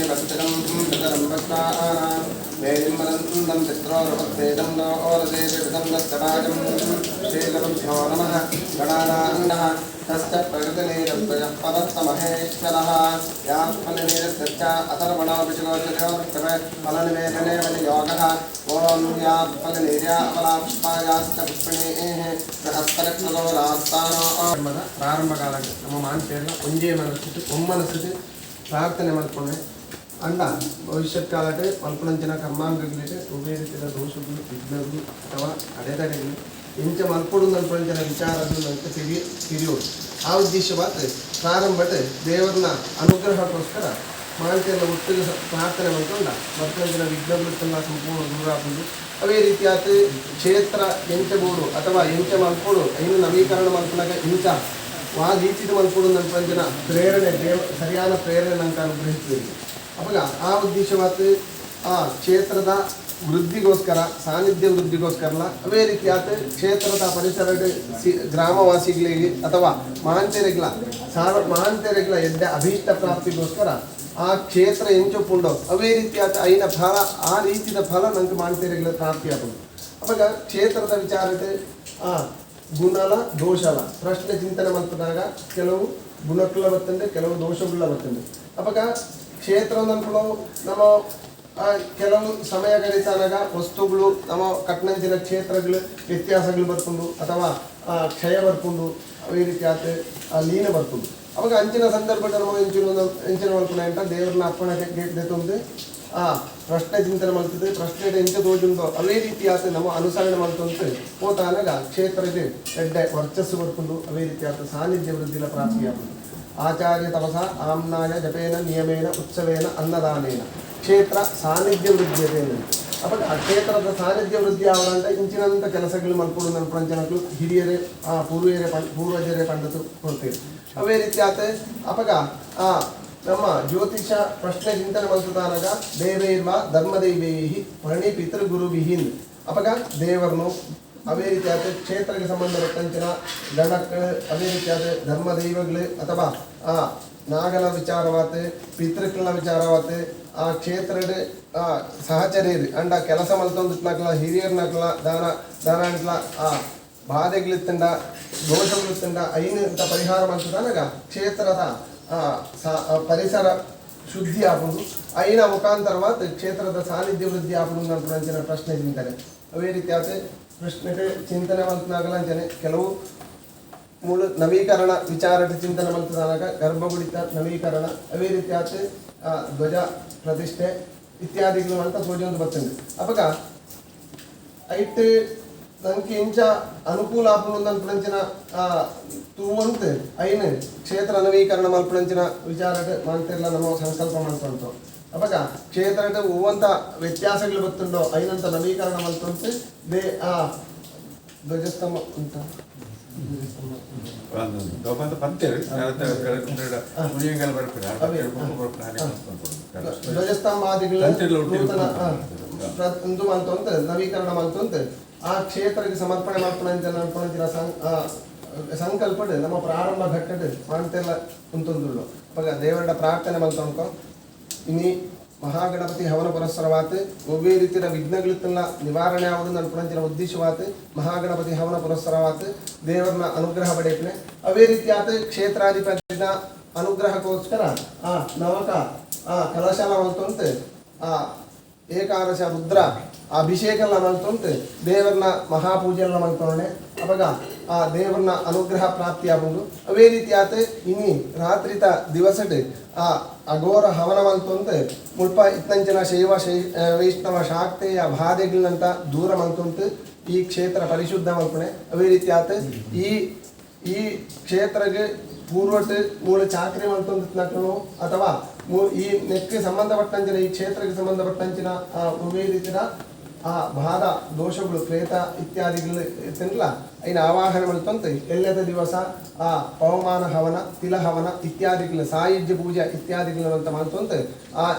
भक्तिदं पितरं भक्तानां वेदिमनन्दं चित्रोरवद्वेदं नो ओरदेविदं दत्तराजं श्रीगुरुभ्यो नमः गणानान्नः तस्य प्रकृतिनीरद्वयः पदत्तमहेश्वरः या फलनिरस्तच्च अथर्वणो विषगोचरोक्तमे फलनिवेदने वनियोगः ॐ या फलनिर्या फलापुष्पायाश्च पुष्पिणीः बृहस्पतिप्रदो रास्तानो ಪ್ರಾರಂಭಕಾಲಕ್ಕೆ ನಮ್ಮ ಮಾನ್ಸೇರ್ನ ಒಂದೇ ಮನಸ್ಸಿಟ್ಟು ಒಮ್ಮನಸ್ಸಿಟ್ಟು ಪ್ರಾರ್ಥನೆ ಮಾಡ್ಕೊಂಡೆ ಅಂಡ ಭವಿಷ್ಯತ್ ಕಾಲಕ್ಕೆ ಮಲ್ಪನಂಚಿನ ಕರ್ಮಾಂಗಗಳಿಗೆ ಉಭಯ ರೀತಿಯ ದೋಷಗಳು ವಿಘ್ನಗಳು ಅಥವಾ ಅಡೆತಡೆಗಳು ಇಂಚ ಮಲ್ಪಡು ಮಲ್ಪನಂಚಿನ ವಿಚಾರಗಳು ಅಂತ ತಿಳಿಯೋದು ಆ ಉದ್ದೇಶವಾದ ಪ್ರಾರಂಭತೆ ದೇವರನ್ನ ಅನುಗ್ರಹಕ್ಕೋಸ್ಕರ ಮಾನ್ಸೇರ್ನ ಒಟ್ಟಿಗೆ ಪ್ರಾರ್ಥನೆ ಮಾಡ್ಕೊಂಡ ಮಲ್ಪನಂಚಿನ ವಿಘ್ನಗಳು ಸಂಪೂರ್ಣ ದೂರ ಆಗುವುದು ಅವೇ ರೀತಿಯಾದ ಕ್ಷೇತ್ರ ಎಂಚಬಹುದು ಅಥವಾ ಎಂಚ ಮಲ್ಪಡು ಐನು ನವೀಕರಣ ಮಲ್ಪನಾಗ ಇಂಚ ರೀತಿದ ಮಲ್ಪಡು ನನ್ನ ಪ್ರೇರಣೆ ಸರಿಯಾದ ಪ್ರೇರಣೆ ನಂಗೆ ಅನುಗ್ರಹಿಸ್ತೀವಿ ಅವಾಗ ಆ ಉದ್ದೇಶವಾದ ಆ ಕ್ಷೇತ್ರದ ವೃದ್ಧಿಗೋಸ್ಕರ ಸಾನ್ನಿಧ್ಯ ವೃದ್ಧಿಗೋಸ್ಕರ ಅವೇ ರೀತಿಯಾದ ಕ್ಷೇತ್ರದ ಪರಿಸರದ ಗ್ರಾಮವಾಸಿಗಳಿಗೆ ಅಥವಾ ಮಹಾಂತರಿಗಳ ಎದ್ದ ಅಭೀಷ್ಟ ಪ್ರಾಪ್ತಿಗೋಸ್ಕರ ಆ ಕ್ಷೇತ್ರ ಎಂಚೊಪ್ಪುಂಡೋ ಅವೇ ರೀತಿಯಾದ ಐನ ಫಲ ಆ ರೀತಿಯ ಫಲ ನಂಗೆ ಮಾನ್ತೇರಿಗಳ ಪ್ರಾಪ್ತಿಯಾಗೋದು ಅವಾಗ ಕ್ಷೇತ್ರದ ವಿಚಾರತೆ ಗುಣಲ ದೋಷಲ ಪ್ರಶ್ನೆ ಚಿಂತನೆ ಮಾಡ್ತಿದ್ದಾಗ ಕೆಲವು ಗುಣಗಳ ಬರ್ತಂಡೆ ಕೆಲವು ದೋಷಗಳ ಬರ್ತಂಡೆ ಅವಾಗ ಕ್ಷೇತ್ರ ಅಂದ್ಕೊಂಡು ನಮ್ಮ ಕೆಲವು ಸಮಯ ಗಣಿತಾನಾಗ ವಸ್ತುಗಳು ನಮ್ಮ ಕಟ್ನಂಚಿನ ಕ್ಷೇತ್ರಗಳು ವ್ಯತ್ಯಾಸಗಳು ಬರ್ಕೊಂಡು ಅಥವಾ ಕ್ಷಯ ಬರ್ಕೊಂಡು ಅವೇ ರೀತಿಯಾದ ಲೀನ ಬರ್ಕೊಂಡು ಅವಾಗ ಅಂಚಿನ ಸಂದರ್ಭದಲ್ಲಿ ನಾವು ಎಂಚಿನ ಮಲ್ಪನೆ ಅಂತ ದೇವ್ರನ್ನ ಅಪ್ಪಣೆ ತಂದು ಪ್ರಶ್ನೆ ಚಿಂತನೆ ಮಾಡ್ತಿದ್ದೆ ಪ್ರಶ್ನೆ ಎಂಚ ತೋಜುಂದೋ ಅವೇ ರೀತಿಯಾದ ನಮ್ಮ ಅನುಸರಣೆ ಮಾಡ್ತಂತೆ ಹೋತಾನಾಗ ಕ್ಷೇತ್ರಕ್ಕೆ ಎಡ್ಡೆ ವರ್ಚಸ್ಸು ಬರ್ಕೊಂಡು ಅವೇ ರೀತಿಯಾದ ಸಾನ್ನಿಧ್ಯ ವೃದ್ಧಿಲ ಪ್ರಾಪ್ತಿಯಾಗುವುದು ಆಚಾರ್ಯ ತಪಸ ಆಮ್ನಾಯ ಜಪೇನ ನಿಯಮೇನ ಉತ್ಸವೇನ ಅನ್ನದಾನೇನ ಕ್ಷೇತ್ರ ಸಾನ್ನಿಧ್ಯ ವೃದ್ಧಿಯತೇನೆ ಅವಾಗ ಆ ಕ್ಷೇತ್ರದ ಸಾನ್ನಿಧ್ಯ ವೃದ್ಧಿ ಆವರಂತ ಇಂಚಿನಂಥ ಕೆಲಸಗಳು ಮಲ್ಕೊಂಡು ನನ್ನ ಪಂಚನಗಳು ಹಿರಿಯರೇ ಪೂರ್ವಜರೇ ಪಂಡತು ಕೊಡ್ತೇವೆ ಅವೇ ರೀತಿಯಾದ ಅವಾಗ ನಮ್ಮ ಜ್ಯೋತಿಷ ಪ್ರಶ್ನೆ ಚಿಂತನೆ ಮಲ್ಪದಾನಾಗ ದೇವೈರ್ವ ಧರ್ಮದೈವೇಹಿ ಪಣಿ ಪಿತೃಗುರುವಿಹಿನ್ ಅವಾಗ ದೇವರನ್ನು ಅವೇ ರೀತಿಯಾದ ಕ್ಷೇತ್ರಕ್ಕೆ ಸಂಬಂಧಪಟ್ಟಂಚಿನ ಗಣಗಳು ಅವೇ ರೀತಿಯಾದ ಧರ್ಮದೈವಗಳು ಅಥವಾ ನಾಗನ ವಿಚಾರವಾತೆ ಪಿತೃಗಳ ವಿಚಾರವಾತೆ ಆ ಕ್ಷೇತ್ರದ ಸಹಚರ್ಯರು ಅಂಡ ಕೆಲಸ ಮಲ್ತೊಂದಿತ್ನಕ್ಲ ಹಿರಿಯರ್ನಕ್ಲ ದಾನ ಆ ಬಾಧೆಗಳಿತ್ತಂಡ ದೋಷಗಳಿತ್ತಂಡ ಐನಂತ ಪರಿಹಾರ ಮಾಡ್ತದನಾಗ ಕ್ಷೇತ್ರದ ಪರಿಸರ ಶುದ್ಧಿ ಆಗುವುದು ಐನ ಮುಖಾಂತರವಾದ ಕ್ಷೇತ್ರದ ಸಾನ್ನಿಧ್ಯ ವೃದ್ಧಿ ಆಗುವುದು ನಂತರ ಪ್ರಶ್ನೆ ಚಿಂತನೆ ಅವೇ ರೀತಿಯಾದ ಪ್ರಶ್ನೆಗೆ ಚಿಂತನೆ ಮಲ್ತನಾಗಲಂಚನೆ ಕೆಲವು ಮೂಲ ನವೀಕರಣ ವಿಚಾರದ ಚಿಂತನೆ ಮಲ್ತದಾನಾಗ ಗರ್ಭಗುಡಿತ ನವೀಕರಣ ಅವೇ ರೀತಿಯಾದ ಧ್ವಜ ಪ್ರತಿಷ್ಠೆ ಇತ್ಯಾದಿಗಳು ಅಂತ ತೋಜೊಂದು ಬರ್ತದೆ ಅವಾಗ ಐಟ್ ನಂಗೆ ಇಂಚ ಅನುಕೂಲ ಆಪುನು ನಂತರ ತೂವಂತ ಐನು ಕ್ಷೇತ್ರ ನವೀಕರಣ ಮಲ್ಪಂಚಿನ ವಿಚಾರದ ಮಾಡ್ತಿರಲ್ಲ ನಮ್ಮ ಸಂಕಲ್ಪ ಮಾಡ್ಕೊಂತು ಅವಾಗ ಕ್ಷೇತ್ರದ ಹೂವಂತ ವ್ಯತ್ಯಾಸಗಳು ಬರ್ತುಂಡೋ ಐನಂತ ನವೀಕರಣ ಮಲ್ತಂತೆ ಧ್ವಜಸ್ತಂಭ ಅಂತ ಧ್ವಜಸ್ತಂಭಾದಿಗಳು ಮಲ್ತಂತ ನವೀಕರಣ ಮಲ್ತಂತ ಆ ಕ್ಷೇತ್ರಕ್ಕೆ ಸಮರ್ಪಣೆ ಮಾಡ್ಕೊಂಡ ಸಂಕಲ್ಪಡ್ ನಮ್ಮ ಪ್ರಾರಂಭ ಘಟ್ಟದ ಮಾಡ್ತಿಲ್ಲ ಕುಂತೊಂದುಳ್ಳು ಅವಾಗ ದೇವರ ಪ್ರಾರ್ಥನೆ ಮಲ್ತೊಂಡ್ಕೊ ಇನಿ ಮಹಾಗಣಪತಿ ಹವನ ಪುರಸ್ಸರವಾತ್ ಒವ್ವೇ ರೀತಿಯ ವಿಘ್ನಗಳಿತ್ತಲ್ಲ ನಿವಾರಣೆ ಆಗೋದು ನನ್ನ ಪುರಂಚಿನ ಉದ್ದೇಶವಾತ್ ಮಹಾಗಣಪತಿ ಹವನ ಪುರಸ್ಸರವಾತ್ ದೇವರನ್ನ ಅನುಗ್ರಹ ಪಡೆಯಪ್ನೆ ಅವೇ ರೀತಿಯಾದ ಕ್ಷೇತ್ರಾಧಿಪತಿನ ಅನುಗ್ರಹಕ್ಕೋಸ್ಕರ ನವಕ ಕಲಶಲ ಮಲ್ತೊಂತೆ ಏಕಾದಶ ರುದ್ರ ಅಭಿಷೇಕಲ್ಲ ಮಲ್ತೊಂತೆ ದೇವರನ್ನ ಮಹಾಪೂಜೆಲ್ಲ ಮಲ್ತೊಂಡೆ ಅವಾಗ ಆ ದೇವರನ್ನ ಅನುಗ್ರಹ ಪ್ರಾಪ್ತಿಯಾಗುವುದು ಅವೇ ರೀತಿಯಾದ ಇನ್ನಿ ರಾತ್ರಿತ ದಿವಸಡ್ ಅಘೋರ ಹವನ ಮಲ್ತೊಂತೆ ಮುಲ್ಪ ಇತ್ತಂಚಿನ ವೈಷ್ಣವ ಶಾಕ್ತೆಯ ಬಾಧೆಗಳಂತ ದೂರ ಮಲ್ತೊಂತೆ ಈ ಕ್ಷೇತ್ರ ಪರಿಶುದ್ಧ ಮಲ್ಪಣೆ ಅವೇ ರೀತಿಯಾದ ಈ ಕ್ಷೇತ್ರಕ್ಕೆ ಪೂರ್ವಟ್ಟು ಮೂಲ ಚಾಕ್ರಿ ಮಲ್ತೊಂದು ಅಥವಾ ಈ ನೆಕ್ಕೆ ಸಂಬಂಧಪಟ್ಟಂಚಿನ ಈ ಕ್ಷೇತ್ರಕ್ಕೆ ಸಂಬಂಧಪಟ್ಟಂಚಿನ ಅವೇ ರೀತಿಯ ಬಾಧ ದೋಷಗಳು ಪ್ರೇತ ಇತ್ಯಾದಿಗಳು ಇತ್ತಲ್ಲ ಐನ ಆವಾಹನೆ ಮಲ್ತಂತೆ ಎಲ್ಲದ ದಿವಸ ಪವಮಾನ ಹವನ ತಿಲಹವನ ಇತ್ಯಾದಿಗಳು ಸಾಯುಜ್ಯ ಪೂಜೆ ಇತ್ಯಾದಿಗಳಂತ ಮಲ್ತಂತೆ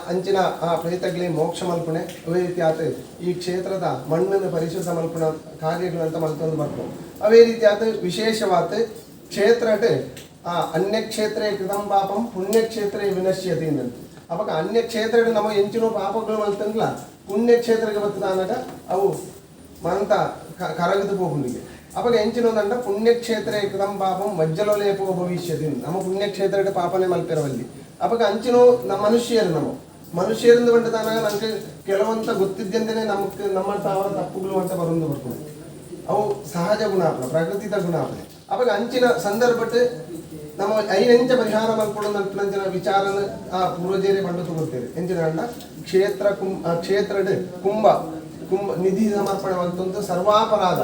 ಅಂಚಿನ ಪ್ರೇತಗಳಿಗೆ ಮೋಕ್ಷ ಮಲ್ಪಣೆ ಅವೇ ರೀತಿಯಾದ ಈ ಕ್ಷೇತ್ರದ ಮಣ್ಣಿನ ಪರಿಶುದ್ಧ ಮಲ್ಪಣ ಕಾರ್ಯಗಳಂತ ಮಲ್ತೊಂದು ಬರ್ಬೋದು ಅವೇ ರೀತಿಯಾದ ವಿಶೇಷವಾದ ಕ್ಷೇತ್ರಟೆ ಅನ್ಯಕ್ಷೇತ್ರೇ ಕೃತಂ ಪಾಪಂ ಪುಣ್ಯಕ್ಷೇತ್ರೇ ವಿನಶ್ಯತಿ ಅಂತ ಅವಾಗ ಅನ್ಯ ಕ್ಷೇತ್ರ ನಮ್ಮ ಎಂಚಿನ ಪಾಪಗಳು ಅಂತಂದ್ಲ ಪುಣ್ಯ ಕ್ಷೇತ್ರಕ್ಕೆ ಬರ್ತದಾನಾಗ ಅವು ಮಂತ ಕರಗದು ಹೋಗುನಿಗೆ ಅವಾಗ ಎಂಚಿನೊಂದಂಡ ಪುಣ್ಯಕ್ಷೇತ್ರ ಏಕದಂ ಪಾಪಂ ವಜ್ಜಲೋಲೇಪೋ ಭವಿಷ್ಯದಿ ನಮ್ಮ ಪುಣ್ಯಕ್ಷೇತ್ರ ಪಾಪನೆ ಮಲ್ಪಿರವಲ್ಲಿ ಅವಾಗ ಅಂಚಿನೋ ನಮ್ಮ ಮನುಷ್ಯರಿಂದ ಬಂಡದಾನಾಗ ನನಗೆ ಕೆಲವಂತ ಗೊತ್ತಿದ್ದಂತೆಯೇ ನಮ್ಮ ಅವರ ತಪ್ಪುಗಳು ಅಂತ ಬರ್ತದೆ ಅವು ಸಹಜ ಗುಣಾಪನ ಪ್ರಕೃತಿದ ಗುಣಾಪನೆ ಅವಾಗ ಅಂಚಿನ ಸಂದರ್ಭಟ್ಟು ನಮ್ಮ ಐನೆಂಚ ಪರಿಹಾರ ಮಲ್ಪಡೋದಂಚಿನ ವಿಚಾರನ ಆ ಪೂರ್ವಜರೇ ಬಂದು ತಗೊಳ್ತೇವೆ ಎಂಚಿನ ಅಂಡ ಕ್ಷೇತ್ರ ಕುಂಭ ನಿಧಿ ಸಮರ್ಪಣೆ ಮಲ್ತಂದು ಸರ್ವಾಪರಾಧ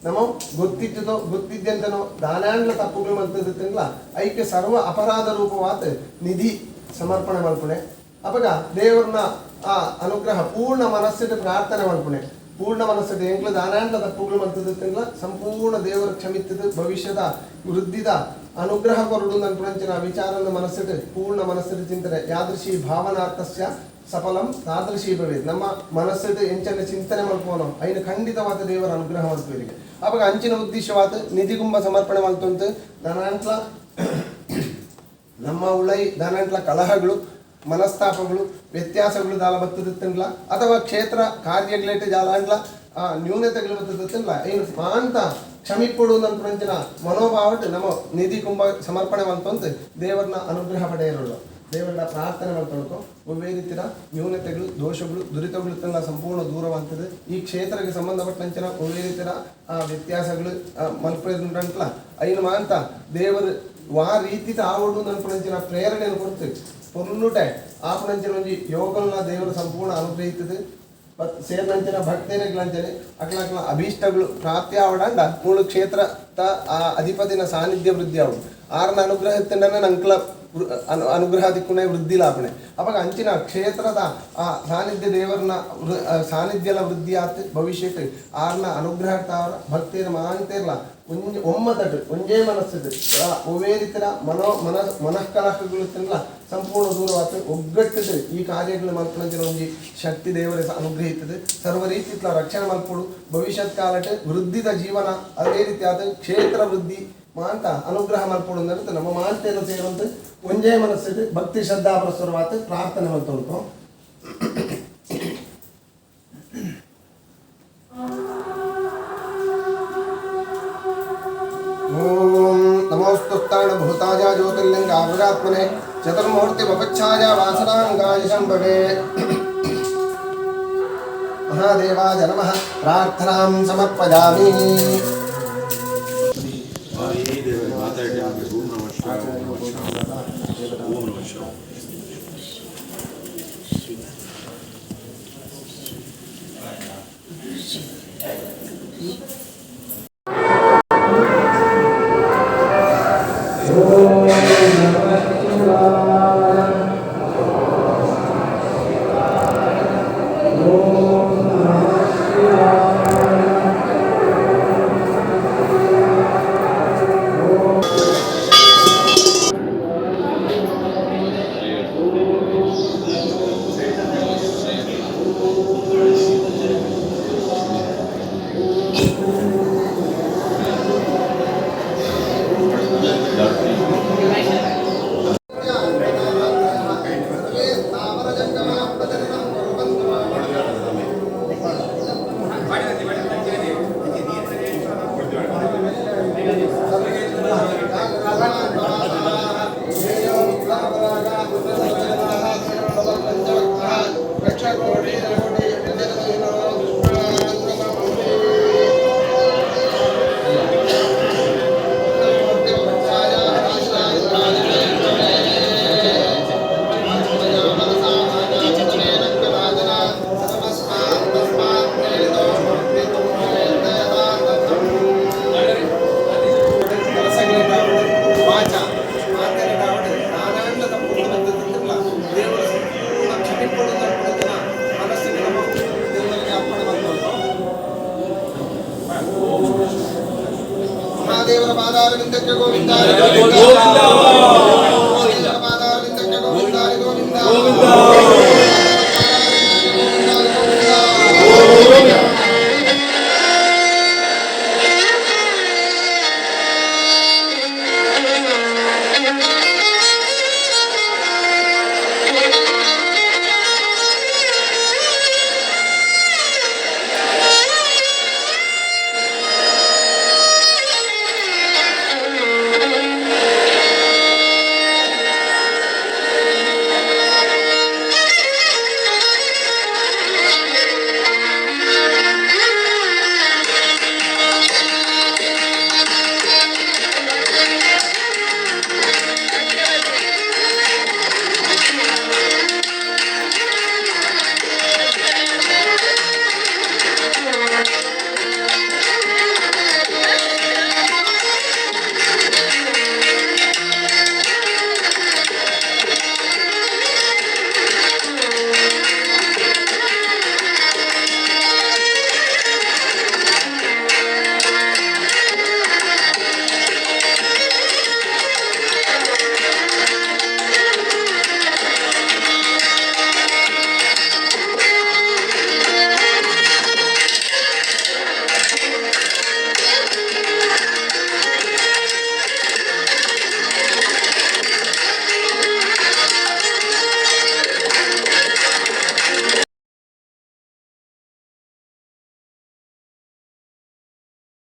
ನಮ್ಮ ಗೊತ್ತಿದ್ದಂತನೋ ದಾನಾಂಡ್ಲ ತಪ್ಪುಗಳು ಮಲ್ತದಿಲ್ಲ ಐಕ್ಯ ಸರ್ವ ಅಪರಾಧ ರೂಪವಾದ ನಿಧಿ ಸಮರ್ಪಣೆ ಮಲ್ಪಣೆ ಅವಾಗ ದೇವರನ್ನ ಆ ಅನುಗ್ರಹ ಪೂರ್ಣ ಮನಸ್ಸಿನ ಪ್ರಾರ್ಥನೆ ಮಲ್ಪಣೆ ಪೂರ್ಣ ಮನಸ್ಸಿನ ಎಂಕ್ಲ ದಾನಾಂಡ್ಲ ತಪ್ಪುಗಳು ಮಲ್ತದಿಲ್ಲ ಸಂಪೂರ್ಣ ದೇವರ ಕ್ಷಮಿತದ ಭವಿಷ್ಯದ ವೃದ್ಧಿದ ಅನುಗ್ರಹ ಕೊರಡು ನನ್ಪುಣಂಚಿನ ವಿಚಾರನ ಮನಸ್ಸಿನ ಪೂರ್ಣ ಮನಸ್ಸಿನ ಚಿಂತನೆ ಯಾದೃಶಿ ಭಾವನಾರ್ಥಸ್ಯ ಸಫಲಂ ತಾದೃಶಿ ಭವೇತ್ ನಮ್ಮ ಮನಸ್ಸಿದ ಎಂಚನ ಚಿಂತನೆ ಮಲ್ಪೋನೋ ಐನು ಖಂಡಿತವಾದ ದೇವರ ಅನುಗ್ರಹ ಮಲ್ಪೇರಿಗೆ ಅವಾಗ ಅಂಚಿನ ಉದ್ದೇಶವಾದ ನಿಧಿಗುಂಬ ಸಮರ್ಪಣೆ ಮಲ್ತಂತ ದಾನಾಂಟ್ಲ ನಮ್ಮ ಉಳೈ ದಾನಾಂಟ್ಲ ಕಲಹಗಳು ಮನಸ್ತಾಪಗಳು ವ್ಯತ್ಯಾಸಗಳು ದಾಲ ಬತ್ತದಿತ್ತಲ್ಲ ಅಥವಾ ಕ್ಷೇತ್ರ ಕಾರ್ಯಗಳೇಟು ಜಾಲಾಂಡ್ಲ ನ್ಯೂನತೆಗಳು ಬತ್ತದಿತ್ತಲ್ಲ ಐನು ಮಾಂತ ಕ್ಷಮಿಕೊಡು ನನ್ಪುಣಂಚಿನ ಮನೋಭಾವಟ್ಟು ನಮ್ಮ ನಿಧಿ ಕುಂಭ ಸಮರ್ಪಣೆ ಮಲ್ತಂತ ದೇವರನ್ನ ಅನುಗ್ರಹ ಪಡೆಯಲು ದೇವರ ಪ್ರಾರ್ಥನೆ ಮಾಡ್ಕೊಳ್ಕೊ ಒಬ್ಬೇ ರೀತಿಯ ನ್ಯೂನತೆಗಳು ದೋಷಗಳು ದುರಿತಗಳು ಸಂಪೂರ್ಣ ದೂರವಾಗ್ತದೆ ಈ ಕ್ಷೇತ್ರಕ್ಕೆ ಸಂಬಂಧಪಟ್ಟಂಚಿನ ಒಬ್ಬೇ ರೀತಿಯ ಆ ವ್ಯತ್ಯಾಸಗಳು ಮಲ್ಪಂಟ್ಲ ಐನು ಮಾಂತ ದೇವರು ವಾ ರೀತಿ ಆವಡು ನನ್ಪುಣಂಚಿನ ಪ್ರೇರಣೆಯನ್ನು ಕೊಡ್ತದೆ ಪೊರ್ನುಟೆ ಆಪಣಂಚಿನ ಒಂದು ಯೋಗಗಳನ್ನ ದೇವರು ಸಂಪೂರ್ಣ ಅನುಗ್ರಹಿತದೆ ಸೇರ್ನಂಚಿನ ಭಕ್ತೇನೆಗಳಂಚನೆ ಅಕ್ಲ ಅಭೀಷ್ಟಗಳು ಪ್ರಾಪ್ತಿ ಆವಡಂಡ ಮೂಳು ಕ್ಷೇತ್ರ ಅಧಿಪತಿನ ಸಾನ್ನಿಧ್ಯ ವೃದ್ಧಿ ಆವಡು ಆರನ ಅನುಗ್ರಹത്തിൻ്റെ ನಂಕ್ಲ ಅನುಗ್ರಹ ದಿಕ್ಕುನೆ ವೃದ್ಧಿ ಲಾಭಣೆ ಅವಾಗ ಅಂಚಿನ ಕ್ಷೇತ್ರದ ಆ ಸಾನ್ನಿಧ್ಯ ದೇವರನ್ನ ಸಾನ್ನಿಧ್ಯಲ ವೃದ್ಧಿ ಆತ ಭವಿಷ್ಯಕ್ಕೆ ಆರ್ನ ಅನುಗ್ರಹ ತಾವರ ಭಕ್ತಿಯ ಮಾಂತೇರ್ಲ ಒಮ್ಮತಟ್ಟು ಒಂಜೇ ಮನಸ್ಸಿದೆ ಒವೇ ರೀತಿಯ ಮನಃಕಲಹಗಳು ತಿನ್ನಲ ಸಂಪೂರ್ಣ ದೂರವಾಗ್ತದೆ ಒಗ್ಗಟ್ಟಿದೆ ಈ ಕಾರ್ಯಗಳು ಮಲ್ಪಂಚಿನ ಒಂದು ಶಕ್ತಿ ದೇವರ ಅನುಗ್ರಹಿತದೆ ಸರ್ವ ರೀತಿ ರಕ್ಷಣೆ ಮಲ್ಪಡು ಭವಿಷ್ಯತ್ ಕಾಲಕ್ಕೆ ವೃದ್ಧಿದ ಜೀವನ ಅದೇ ರೀತಿಯಾದ ಕ್ಷೇತ್ರ ವೃದ್ಧಿ ಮಾಂತ ಅನುಗ್ರಹ ಮಲ್ಪಡು ಅಂದ್ರೆ ನಮ್ಮ ಮಾಂತೆಯನ್ನು ಸೇರುವಂತೆ ಒಂಜೇ ಮನಸ್ಸಿದೆ ಭಕ್ತಿ ಶ್ರದ್ಧಾ ಪ್ರಸುರವಾದ ಪ್ರಾರ್ಥನೆ ಮಲ್ತೊಳ್ಕೊ ಓಂ ನಮೋಸ್ತುತಾಣ ಭೂತಾಯ ಜ್ಯೋತಿರ್ಲಿಂಗ ಅವಗಾತ್ಮನೆ ಚತುರ್ಮೂರ್ತಿ ವಪಚ್ಛಾಯ ವಾಸನಾಂಗಾಯ ಶಂಭವೇ ಮಹಾದೇವಾಯ ನಮಃ ಪ್ರಾರ್ಥನಾಂ ಸಮರ್ಪಯಾಮಿ ದೇವರ ಪಾದಾರವಿಂದಕ್ಕೆ ಗೋವಿಂದ